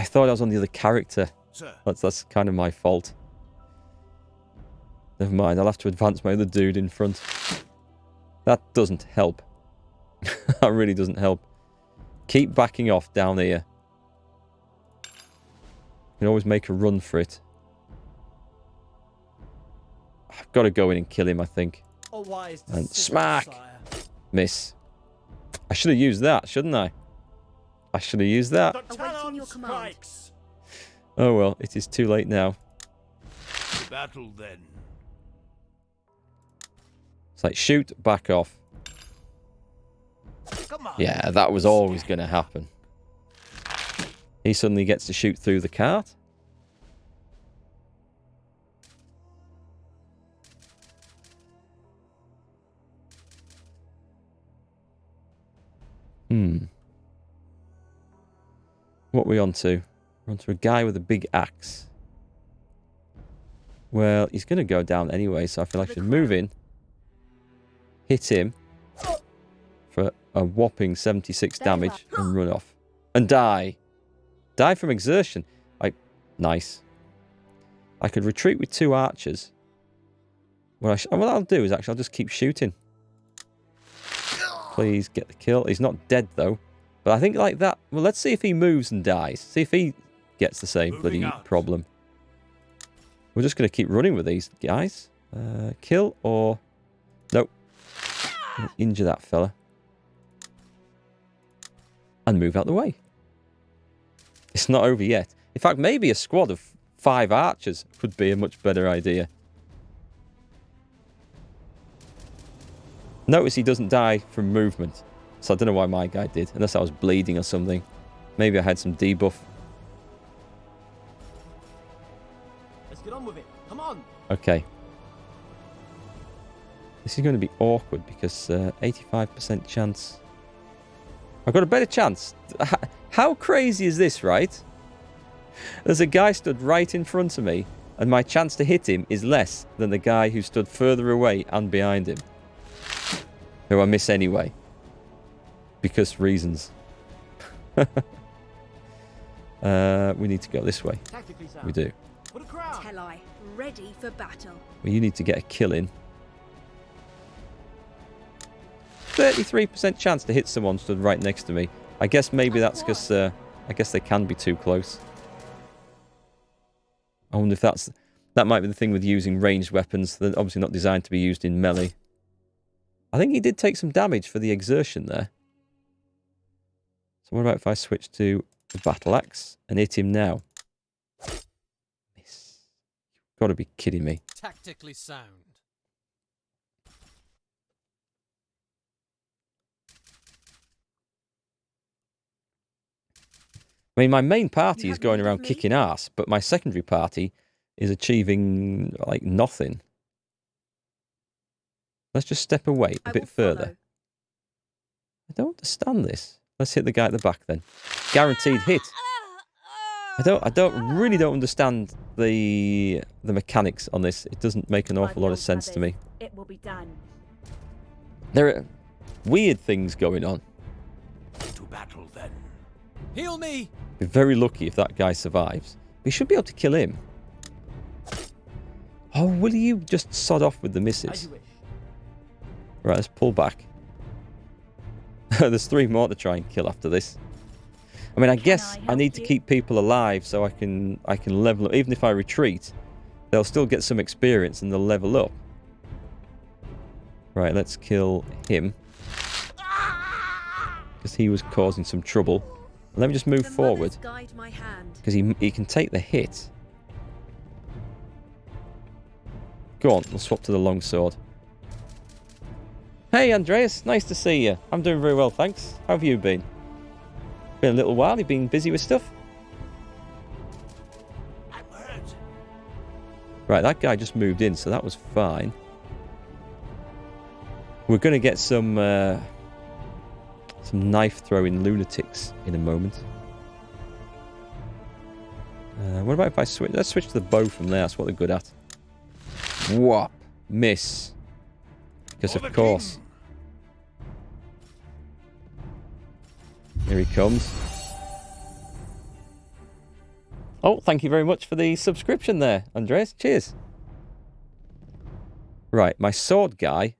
I thought I was on the other character. Sir. That's kind of my fault. Never mind, I'll have to advance my other dude in front. That doesn't help. That really doesn't help. Keep backing off down here. You can always make a run for it. I've got to go in and kill him, I think. And smack! Miss. I should have used that, shouldn't I? I should have used that. Awaiting your command. Oh well, it is too late now. To battle then. It's like, shoot, back off. Come on. Yeah, that was always going to happen. He suddenly gets to shoot through the cart. What are we on to? We're on to a guy with a big axe. Well, he's going to go down anyway, so I feel like I should move in. Hit him for a whopping 76 damage and run off. And die. Die from exertion. Nice. I could retreat with 2 archers. What I'll do is actually I'll just keep shooting. Please get the kill. He's not dead though. But I think like that... Well, let's see if he moves and dies. See if he gets the same bloody problem. We're just going to keep running with these guys. Kill or... Nope. Injure that fella. And move out the way. It's not over yet. In fact, maybe a squad of 5 archers would be a much better idea. Notice he doesn't die from movement. So I don't know why my guy did. Unless I was bleeding or something. Maybe I had some debuff. Let's get on with it. Come on. Okay. This is going to be awkward because 85% chance. I've got a better chance. How crazy is this, right? There's a guy stood right in front of me and my chance to hit him is less than the guy who stood further away and behind him. Who I miss anyway. Because reasons. We need to go this way. We do. Tell I, ready for battle. Well, you need to get a kill in. 33% chance to hit someone stood right next to me. I guess maybe that's because I guess they can be too close. I wonder if that might be the thing with using ranged weapons. They're obviously not designed to be used in melee. I think he did take some damage for the exertion there. So what about if I switch to the battle axe and hit him now? Miss. You've got to be kidding me. Tactically sound. I mean, my main party is going around kicking ass, but my secondary party is achieving, like, nothing. Let's just step away a bit further. I don't understand this. Let's hit the guy at the back then. Guaranteed hit. I really don't understand the mechanics on this. It doesn't make an awful lot of sense to me. It will be done. There are weird things going on. To battle then. Heal me. Be very lucky if that guy survives. We should be able to kill him. Oh, will you just sod off with the misses? Right, let's pull back. There's 3 more to try and kill after this. I mean, I guess I need to keep people alive so I can level up. Even if I retreat, they'll still get some experience and they'll level up. Right, let's kill him. Because he was causing some trouble. Let me just move forward. Because he can take the hit. Go on, we'll swap to the longsword. Hey Andreas, nice to see you. I'm doing very well, thanks. How have you been? Been a little while, you've been busy with stuff? I'm hurt. Right, that guy just moved in, so that was fine. We're going to get some knife-throwing lunatics in a moment. What about if I switch? Let's switch to the bow from there, that's what they're good at. Whop! Miss. Because of course. Here he comes. Oh, thank you very much for the subscription there, Andreas. Cheers. Right, my sword guy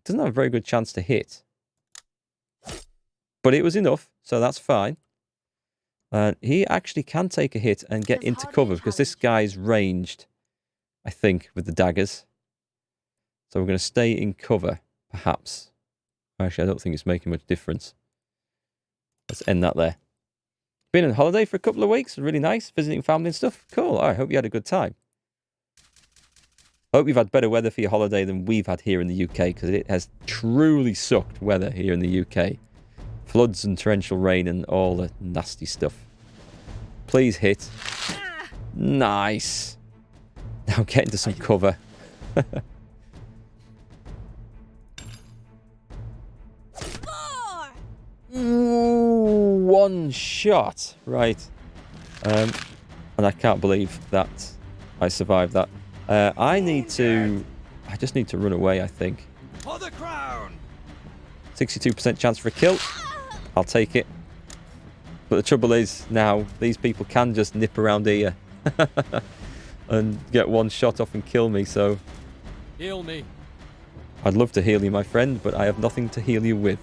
doesn't have a very good chance to hit. But it was enough, so that's fine. He actually can take a hit and get into cover because this guy's ranged, I think, with the daggers. So we're going to stay in cover, perhaps. Actually, I don't think it's making much difference. Let's end that there. Been on holiday for a couple of weeks. Really nice. Visiting family and stuff. Cool. I hope you had a good time. Hope you've had better weather for your holiday than we've had here in the UK, because it has truly sucked weather here in the UK. Floods and torrential rain and all the nasty stuff. Please hit. Nice. Now get into some cover. Ooh, one shot. Right. And I can't believe that I survived that. I just need to run away, I think. For the crown. 62% chance for a kill. I'll take it. But the trouble is, now, these people can just nip around here and get one shot off and kill me, so... Heal me. I'd love to heal you, my friend, but I have nothing to heal you with.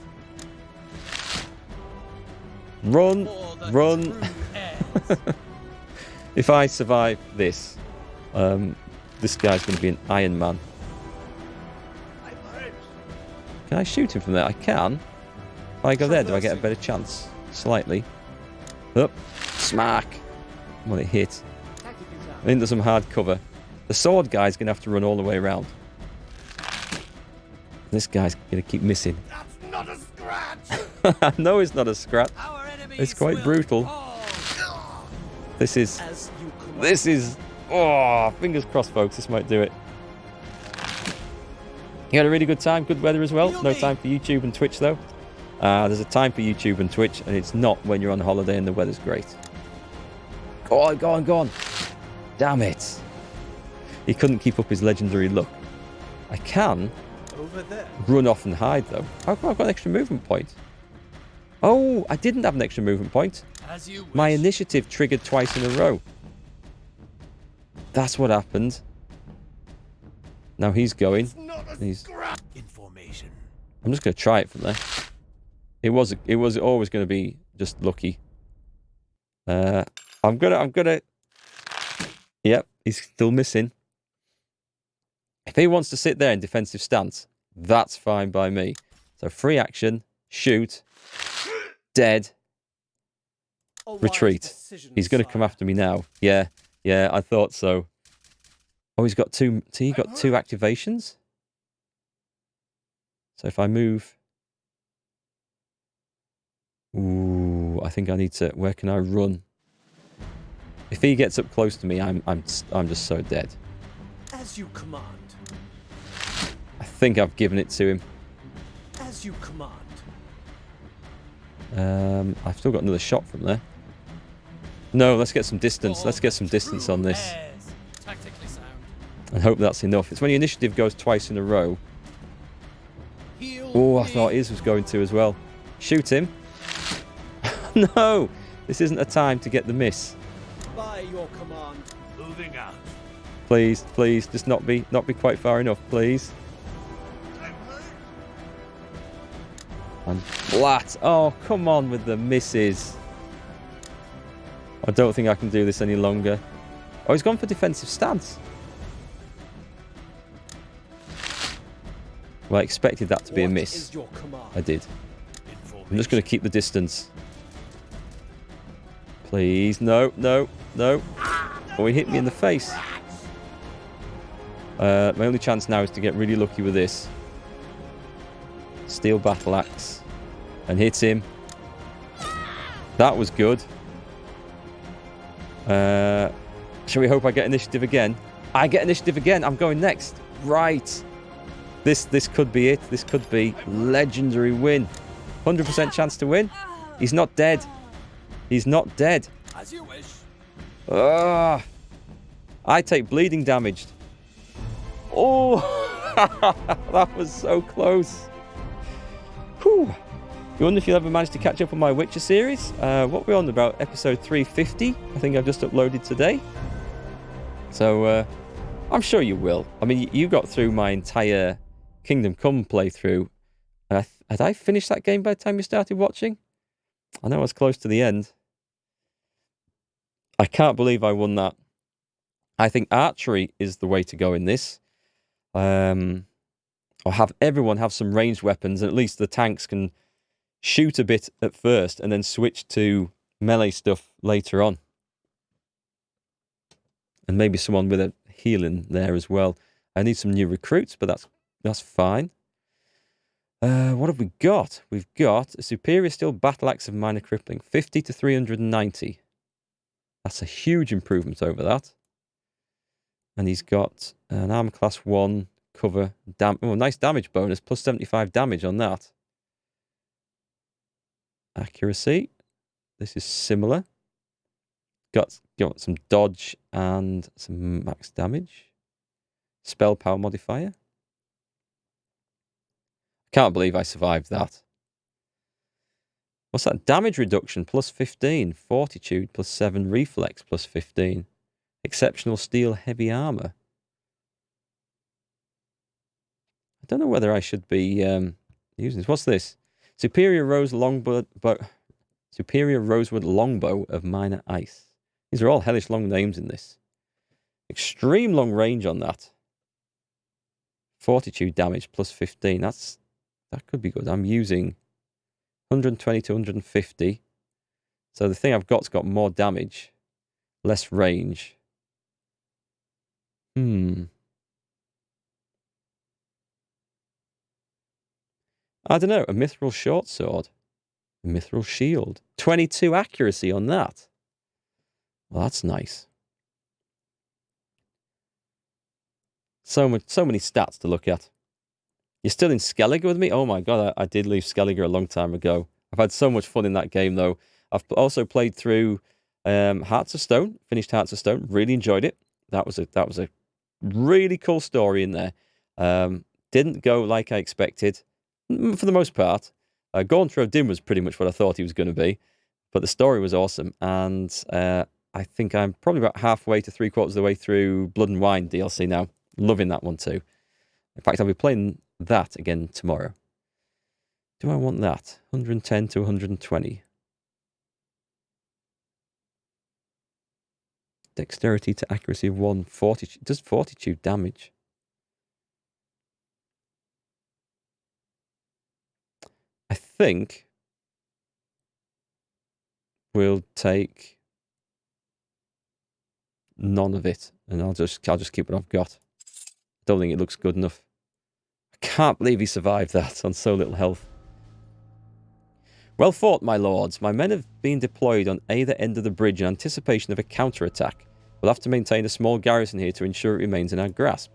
Run! Run! If I survive this, this guy's going to be an Iron Man. Can I shoot him from there? I can. If I go there, do I get a better chance? Slightly. Up. Smack. Well, it hit. Into some hard cover. The sword guy's going to have to run all the way around. This guy's going to keep missing. That's not a scratch! No, it's not a scratch. It's quite brutal. This is... Oh, fingers crossed, folks. This might do it. You had a really good time. Good weather as well. No time for YouTube and Twitch, though. There's a time for YouTube and Twitch, and it's not when you're on holiday and the weather's great. Go on, go on, go on. Damn it. He couldn't keep up his legendary look. I can run off and hide, though. How come I've got an extra movement point? Oh, I didn't have an extra movement point. My initiative triggered twice in a row. That's what happened. Now he's going. Information. I'm just going to try it from there. It was always going to be just lucky. I'm gonna. Yep, he's still missing. If he wants to sit there in defensive stance, that's fine by me. So free action, shoot, dead, retreat. He's going to come after me now. Yeah, I thought so. Oh, he's got two. He got two activations. So if I move, ooh, I think I need to. Where can I run? If he gets up close to me, I'm just so dead. As you command. I think I've given it to him. As you command. I've still got another shot from there. No, let's get some distance. Let's get some distance on this. Tactically sound. And hope that's enough. It's when your initiative goes twice in a row. Oh, I thought his was going to as well. Shoot him. No! This isn't a time to get the miss. By your command. Moving out. Please, please, just not be quite far enough, please. And flat. Oh, come on with the misses. I don't think I can do this any longer. Oh, he's gone for defensive stance. Well, I expected that to be a miss. I did. I'm just going to keep the distance. Please. No, no, no. Oh, he hit me in the face. My only chance now is to get really lucky with this. Steel battle axe. And hit him. That was good. Shall we hope I get initiative again? I get initiative again. I'm going next. Right. This could be it. This could be legendary win. 100% chance to win. He's not dead. He's not dead. As you wish. I take bleeding damage. Oh, that was so close. Whew. You wonder if you'll ever manage to catch up on my Witcher series? What we're on about, episode 350, I think I've just uploaded today. So, I'm sure you will. I mean, you got through my entire Kingdom Come playthrough. And had I finished that game by the time you started watching? I know I was close to the end. I can't believe I won that. I think archery is the way to go in this. Or have everyone have some ranged weapons, and at least the tanks can shoot a bit at first and then switch to melee stuff later on. And maybe someone with a healing there as well. I need some new recruits, but that's fine. What have we got? We've got a superior steel battle axe of minor crippling, 50 to 390. That's a huge improvement over that. And he's got an armor class 1 cover. Nice damage bonus, plus 75 damage on that. Accuracy. This is similar. Got some dodge and some max damage. Spell power modifier. Can't believe I survived that. What's that? Damage reduction plus 15. Fortitude plus 7. Reflex plus 15. Exceptional steel heavy armor. I don't know whether I should be using this. What's this? Superior rosewood longbow of minor ice. These are all hellish long names in this. Extreme long range on that. Fortitude damage plus 15. That could be good. I'm using 120 to 150. So the thing I've got's got more damage, less range. I don't know. A mithril short sword. A mithril shield. 22 accuracy on that. Well, that's nice. So many stats to look at. You're still in Skellige with me? Oh my god, I did leave Skellige a long time ago. I've had so much fun in that game, though. I've also played through Hearts of Stone. Finished Hearts of Stone. Really enjoyed it. That was a really cool story in there. Didn't go like I expected, for the most part. Gauntro Din was pretty much what I thought he was going to be, but the story was awesome, and I think I'm probably about halfway to 3/4 of the way through Blood and Wine DLC now. Loving that one too. In fact, I'll be playing that again tomorrow. Do I want that? 110 to 120. Dexterity to accuracy of 1. Does fortitude damage? I think we'll take none of it, and I'll just keep what I've got. I don't think it looks good enough. I can't believe he survived that on so little health. Well fought, my lords. My men have been deployed on either end of the bridge in anticipation of a counterattack. We'll have to maintain a small garrison here to ensure it remains in our grasp.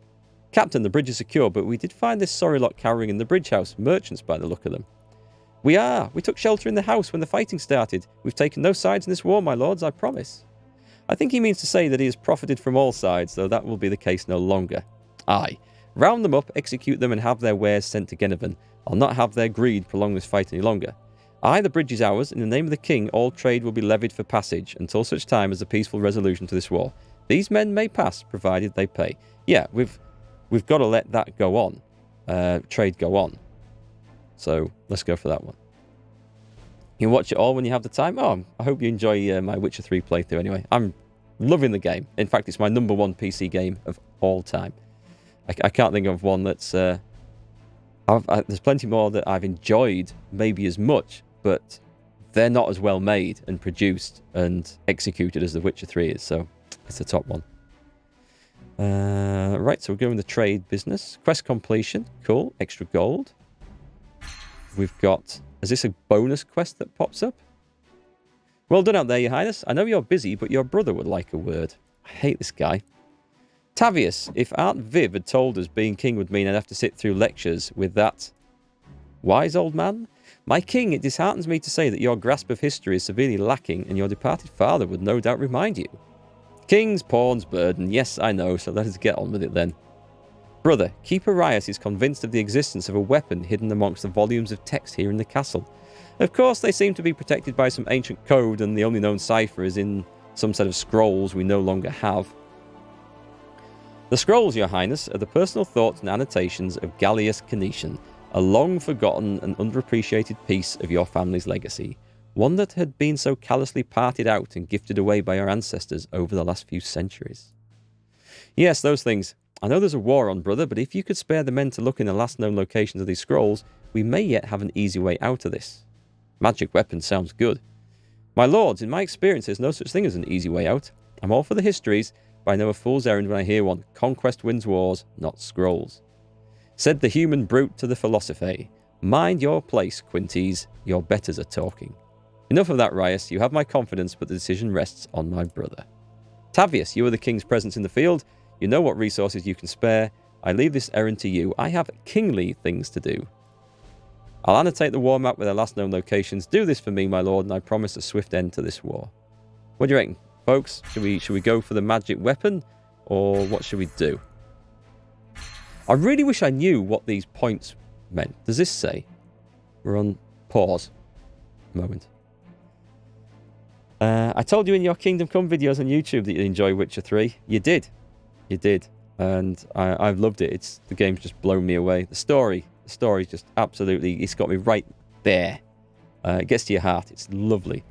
Captain, the bridge is secure, but we did find this sorry lot cowering in the bridge house. Merchants by the look of them. We took shelter in the house when the fighting started. We've taken no sides in this war, my lords, I promise. I think he means to say that he has profited from all sides, though that will be the case no longer. Aye. Round them up, execute them, and have their wares sent to Genevan. I'll not have their greed prolong this fight any longer. Aye, the bridge is ours. In the name of the king, all trade will be levied for passage, until such time as a peaceful resolution to this war. These men may pass, provided they pay. Yeah, we've got to let that go on. Trade go on. So, let's go for that one. You can watch it all when you have the time. Oh, I hope you enjoy my Witcher 3 playthrough anyway. I'm loving the game. In fact, it's my #1 PC game of all time. I can't think of one that's... there's plenty more that I've enjoyed, maybe as much, but they're not as well made and produced and executed as The Witcher 3 is, so it's the top one. Right, so we're going the trade business. Quest completion. Cool. Extra gold. We've got... Is this a bonus quest that pops up? Well done out there, Your Highness. I know you're busy, but your brother would like a word. I hate this guy. Tavius, if Aunt Viv had told us being king would mean I'd have to sit through lectures with that wise old man? My king, it disheartens me to say that your grasp of history is severely lacking, and your departed father would no doubt remind you. King's pawn's burden. Yes, I know, so let us get on with it then. Brother, Keeper Rias is convinced of the existence of a weapon hidden amongst the volumes of text here in the castle. Of course, they seem to be protected by some ancient code, and the only known cipher is in some set of scrolls we no longer have. The scrolls, Your Highness, are the personal thoughts and annotations of Gallius Canetian, a long-forgotten and underappreciated piece of your family's legacy, one that had been so callously parted out and gifted away by our ancestors over the last few centuries. Yes, those things. I know there's a war on, brother, but if you could spare the men to look in the last known locations of these scrolls, we may yet have an easy way out of this. Magic weapon sounds good. My lords, in my experience, there's no such thing as an easy way out. I'm all for the histories, but I know a fool's errand when I hear one. Conquest wins wars, not scrolls. Said the human brute to the philosopher. Mind your place, Quintes. Your betters are talking. Enough of that, Rias. You have my confidence, but the decision rests on my brother. Tavius, you are the king's presence in the field. You know what resources you can spare. I leave this errand to you. I have kingly things to do. I'll annotate the war map with our last known locations. Do this for me, my lord, and I promise a swift end to this war. What do you reckon, folks? Should we go for the magic weapon, or what should we do? I really wish I knew what these points meant. Does this say? We're on pause. A moment. I told you in your Kingdom Come videos on YouTube that you'd enjoy Witcher 3. You did. You did. And I've loved it. The game's just blown me away. The story's just absolutely... It's got me right there. It gets to your heart. It's lovely.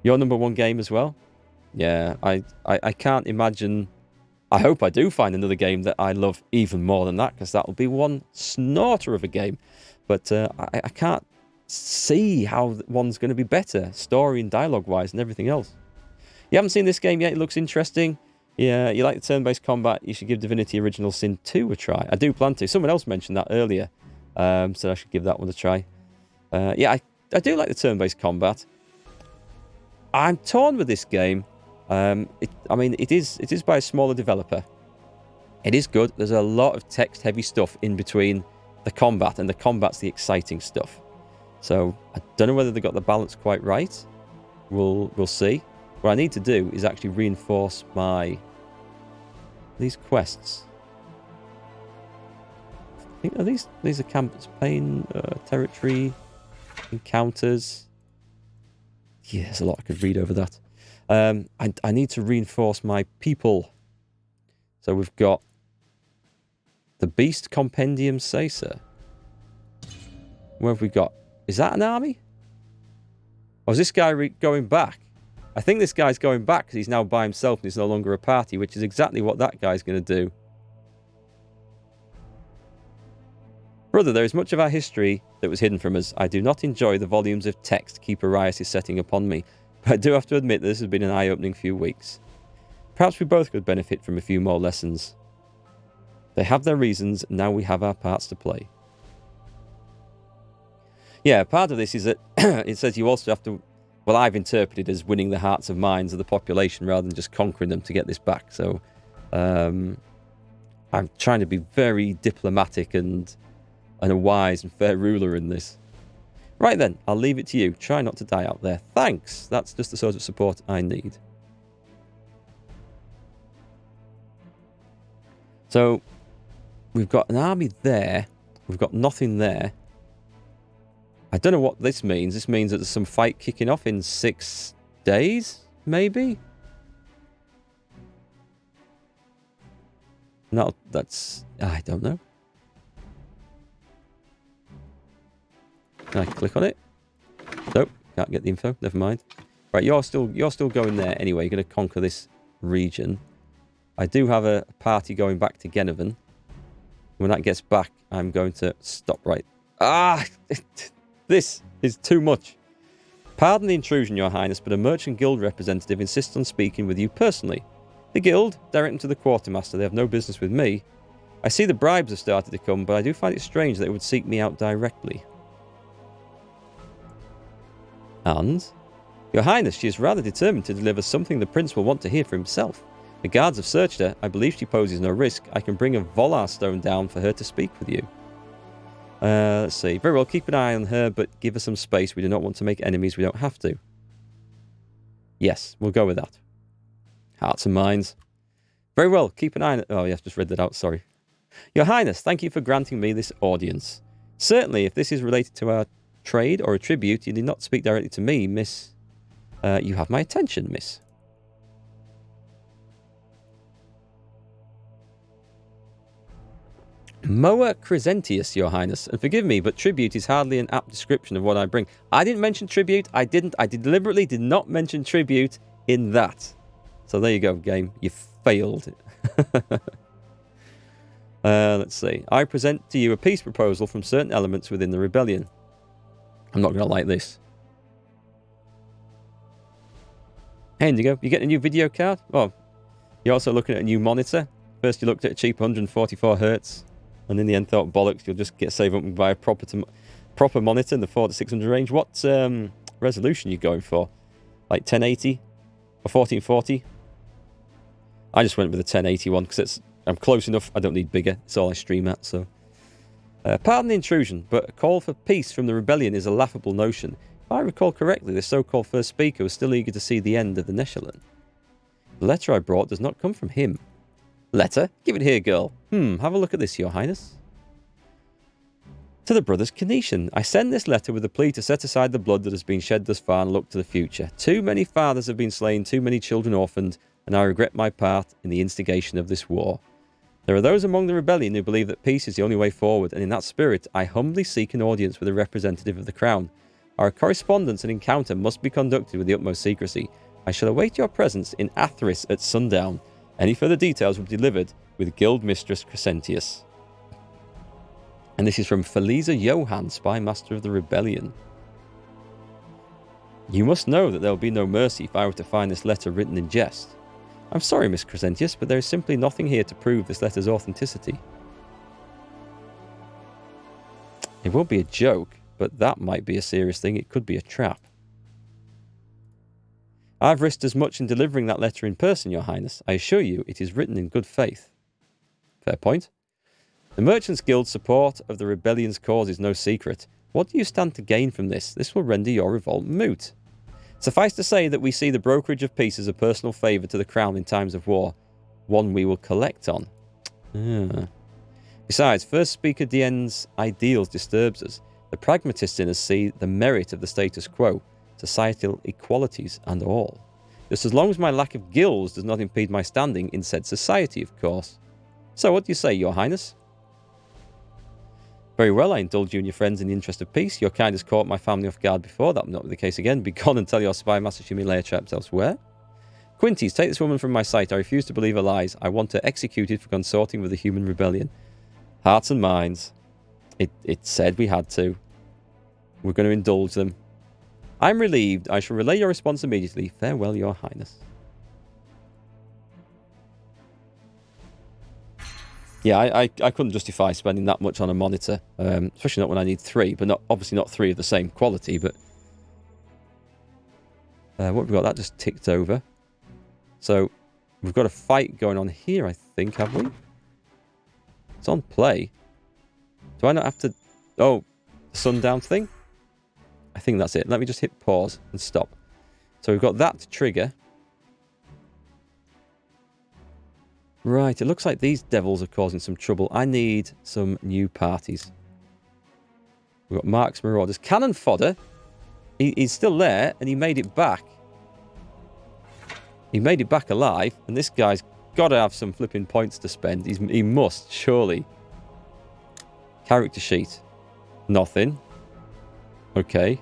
Your number one game as well? Yeah, I can't imagine... I hope I do find another game that I love even more than that, because that'll be one snorter of a game. But I can't see how one's going to be better, story and dialogue-wise and everything else. You haven't seen this game yet? It looks interesting. Yeah, you like the turn-based combat? You should give Divinity Original Sin 2 a try. I do plan to. Someone else mentioned that earlier, so I should give that one a try. Yeah, I do like the turn-based combat. I'm torn with this game. I mean, it is by a smaller developer. It is good. There's a lot of text-heavy stuff in between the combat, and the combat's the exciting stuff. So I don't know whether they got the balance quite right. We'll see. What I need to do is actually reinforce these quests. I think these are campaign territory encounters. Yeah, there's a lot I could read over that. I need to reinforce my people. So we've got the Beast Compendium Sacer. Where have we got? Is that an army? Or is this guy going back? I think this guy's going back because he's now by himself and he's no longer a party, which is exactly what that guy's going to do. Brother, there is much of our history that was hidden from us. I do not enjoy the volumes of text Keeper Rias is setting upon me, but I do have to admit that this has been an eye-opening few weeks. Perhaps we both could benefit from a few more lessons. They have their reasons, and now we have our parts to play. Yeah, part of this is that it says you also have to... Well, I've interpreted as winning the hearts and minds of the population rather than just conquering them to get this back. So I'm trying to be very diplomatic and a wise and fair ruler in this. Right then, I'll leave it to you. Try not to die out there. Thanks. That's just the sort of support I need. So we've got an army there. We've got nothing there. I don't know what this means. This means that there's some fight kicking off in 6 days, maybe? No, that's... I don't know. Can I click on it? Nope, can't get the info. Never mind. Right, you're still going there anyway. You're going to conquer this region. I do have a party going back to Genevin. When that gets back, I'm going to stop right... Ah! This is too much. Pardon the intrusion, Your Highness, but a merchant guild representative insists on speaking with you personally. The guild, direct them to the quartermaster. They have no business with me. I see the bribes have started to come, but I do find it strange that they would seek me out directly. And? Your Highness, she is rather determined to deliver something the prince will want to hear for himself. The guards have searched her. I believe she poses no risk. I can bring a Volar stone down for her to speak with you. Let's see. Very well, keep an eye on her, but give her some space. We do not want to make enemies we don't have to. Yes, we'll go with that. Hearts and minds. Very well, keep an eye on... Oh, yes, just read that out, sorry. Your Highness, thank you for granting me this audience. Certainly, if this is related to our trade or a tribute. You did not speak directly to me, miss. You have my attention, miss. Moa Crescentius, your highness. And forgive me, but tribute is hardly an apt description of what I bring. I didn't mention tribute. I deliberately did not mention tribute in that. So there you go, game. You failed. Let's see. I present to you a peace proposal from certain elements within the rebellion. I'm not going to like this. Hey, Indigo, you get a new video card? Oh, you're also looking at a new monitor. First you looked at a cheap 144 Hz. And in the end thought, bollocks, you'll just get save up and buy a proper monitor in the 4 to 600 range. What resolution are you going for? Like 1080 or 1440? I just went with a 1080 one because I'm close enough. I don't need bigger. It's all I stream at. So, pardon the intrusion, but a call for peace from the rebellion is a laughable notion. If I recall correctly, the so-called first speaker was still eager to see the end of the Neshalin. The letter I brought does not come from him. Letter? Give it here, girl. Have a look at this, your highness. To the brothers Kanetian, I send this letter with a plea to set aside the blood that has been shed thus far and look to the future. Too many fathers have been slain, too many children orphaned, and I regret my part in the instigation of this war. There are those among the rebellion who believe that peace is the only way forward, and in that spirit, I humbly seek an audience with a representative of the crown. Our correspondence and encounter must be conducted with the utmost secrecy. I shall await your presence in Attiras at sundown. Any further details will be delivered with Guild Mistress Crescentius. And this is from Feliza Johan, Spy Master of the Rebellion. You must know that there will be no mercy if I were to find this letter written in jest. I'm sorry, Miss Crescentius, but there is simply nothing here to prove this letter's authenticity. It won't be a joke, but that might be a serious thing. It could be a trap. I've risked as much in delivering that letter in person, your highness. I assure you, it is written in good faith. Fair point. The Merchants Guild's support of the rebellion's cause is no secret. What do you stand to gain from this? This will render your revolt moot. Suffice to say that we see the brokerage of peace as a personal favour to the crown in times of war, one we will collect on. Besides, First Speaker Dien's ideals disturbs us. The pragmatists in us see the merit of the status quo, societal equalities and all. Just as long as my lack of guilds does not impede my standing in said society, of course. So what do you say, your highness? Very well, I indulge you and your friends in the interest of peace. Your kind has caught my family off guard before. That will not be the case again. Be gone and tell your spy master she may lay her traps elsewhere. Quintes, take this woman from my sight. I refuse to believe her lies. I want her executed for consorting with the human rebellion. Hearts and minds. It said we had to. We're going to indulge them. I'm relieved. I shall relay your response immediately. Farewell, your highness. Yeah, I couldn't justify spending that much on a monitor, especially not when I need 3, but obviously not 3 of the same quality, but... what have we got? That just ticked over. So, we've got a fight going on here, I think, have we? It's on play. Do I not have to... Oh, the sundown thing? I think that's it. Let me just hit pause and stop. So we've got that to trigger. Right, it looks like these devils are causing some trouble. I need some new parties. We've got Mark's Marauders. Cannon Fodder. He's still there, and he made it back. He made it back alive, and this guy's got to have some flipping points to spend. He must, surely. Character sheet. Nothing. Okay.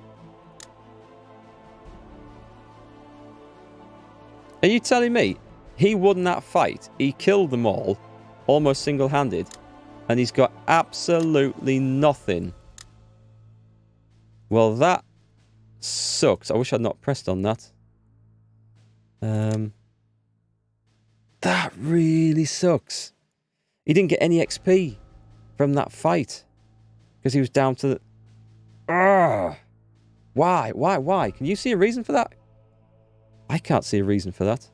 Are you telling me he won that fight? He killed them all, almost single-handed, and he's got absolutely nothing. Well, that sucks. I wish I'd not pressed on that. That really sucks. He didn't get any XP from that fight because he was down to the... Why? Why? Can you see a reason for that? I can't see a reason for that.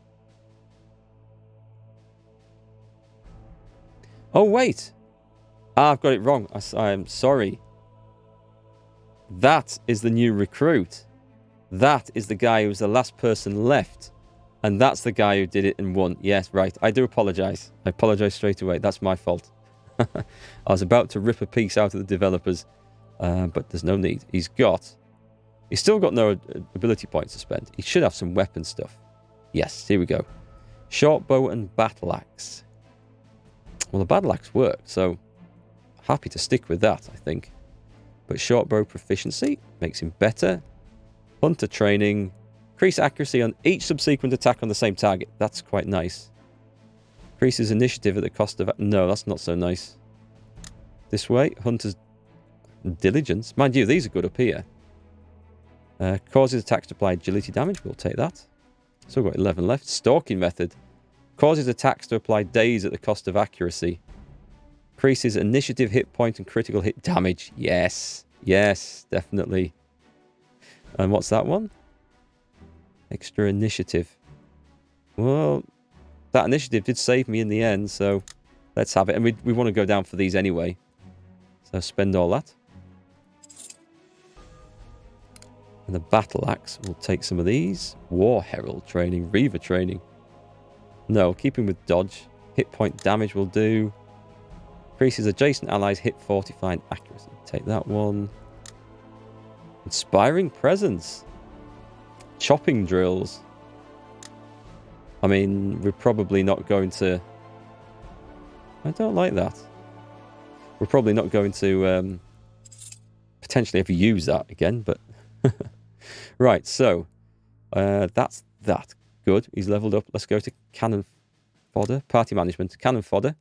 Oh, wait. I've got it wrong. I'm sorry. That is the new recruit. That is the guy who was the last person left. And that's the guy who did it and won. Yes, right. I do apologise. I apologise straight away. That's my fault. I was about to rip a piece out of the developers. But there's no need. He's still got no ability points to spend. He should have some weapon stuff. Yes, here we go. Short bow and battle axe. Well, the battle axe worked, so happy to stick with that, I think. But short bow proficiency makes him better. Hunter training. Increase accuracy on each subsequent attack on the same target. That's quite nice. Increases initiative at the cost of... No, that's not so nice. This way. Hunter's diligence. Mind you, these are good up here. Causes attacks to apply agility damage. We'll take that. Still got 11 left. Stalking method. Causes attacks to apply daze at the cost of accuracy. Increases initiative, hit point, and critical hit damage. Yes. Yes, definitely. And what's that one? Extra initiative. Well, that initiative did save me in the end, so let's have it. And we want to go down for these anyway. So spend all that. And the battle axe, we'll take some of these. War Herald training, Reaver training. No, keeping with dodge. Hit point damage will do. Increases adjacent allies hit fortifying accuracy. Take that one. Inspiring presence. Chopping drills. I mean, we're probably not going to... I don't like that. We're probably not going to potentially ever use that again, but... Right, so that's that. Good, he's leveled up. Let's go to cannon fodder. Party management. Cannon fodder.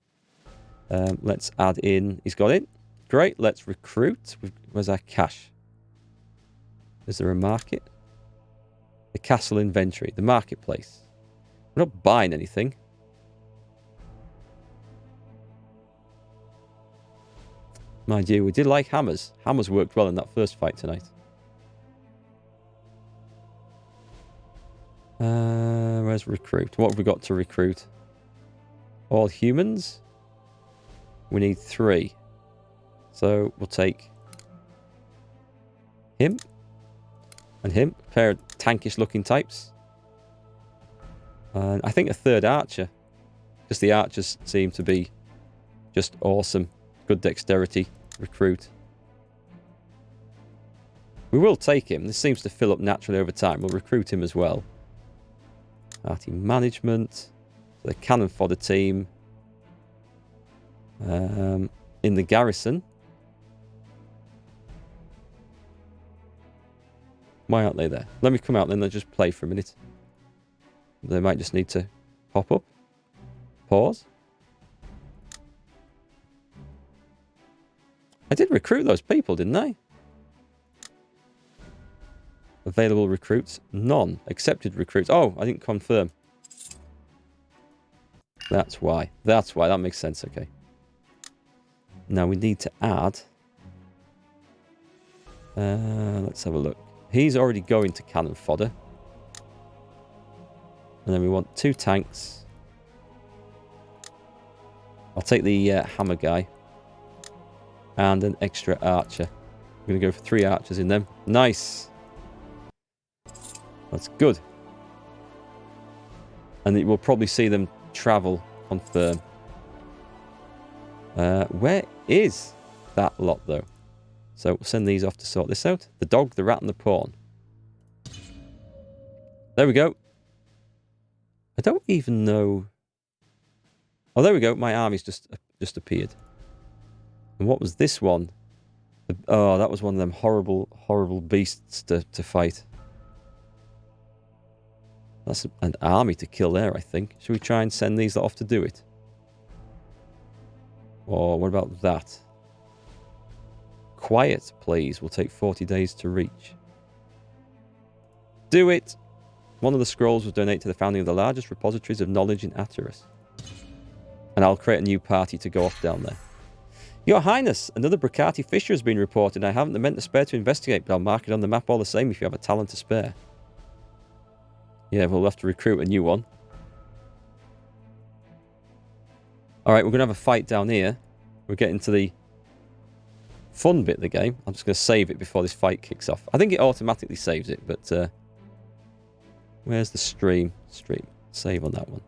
Let's add in... He's got it. Great, let's recruit. Where's our cash? Is there a market? The castle inventory. The marketplace. We're not buying anything. Mind you, we did like hammers. Hammers worked well in that first fight tonight. Where's recruit? What have we got to recruit? All humans? We need 3. So we'll take him and him. A pair of tankish looking types. And I think a 3rd archer. Because the archers seem to be just awesome. Good dexterity. Recruit. We will take him. This seems to fill up naturally over time. We'll recruit him as well. Party management. The cannon fodder team. In the garrison. Why aren't they there? Let me come out then. They'll just play for a minute. They might just need to pop up. Pause. I did recruit those people, didn't I? Available recruits? None. Accepted recruits. Oh, I didn't confirm. That's why. That's why. That makes sense. Okay. Now we need to add... let's have a look. He's already going to cannon fodder. And then we want 2 tanks. I'll take the hammer guy. And an extra archer. I'm going to go for 3 archers in them. Nice. That's good. And we'll probably see them travel confirm. Where is that lot, though? So we'll send these off to sort this out. The dog, the rat, and the pawn. There we go. I don't even know... Oh, there we go. My army's just appeared. And what was this one? Oh, that was one of them horrible, horrible beasts to fight. That's an army to kill there, I think. Should we try and send these off to do it? Or what about that? Quiet, please. Will take 40 days to reach. Do it! One of the scrolls was donated to the founding of the largest repositories of knowledge in Attiras. And I'll create a new party to go off down there. Your Highness, another Bracati fissure has been reported. I haven't the men to spare to investigate, but I'll mark it on the map all the same if you have a talent to spare. Yeah, we'll have to recruit a new one. Alright, we're going to have a fight down here. We're getting to the fun bit of the game. I'm just going to save it before this fight kicks off. I think it automatically saves it, but... where's the stream? Stream. Save on that one.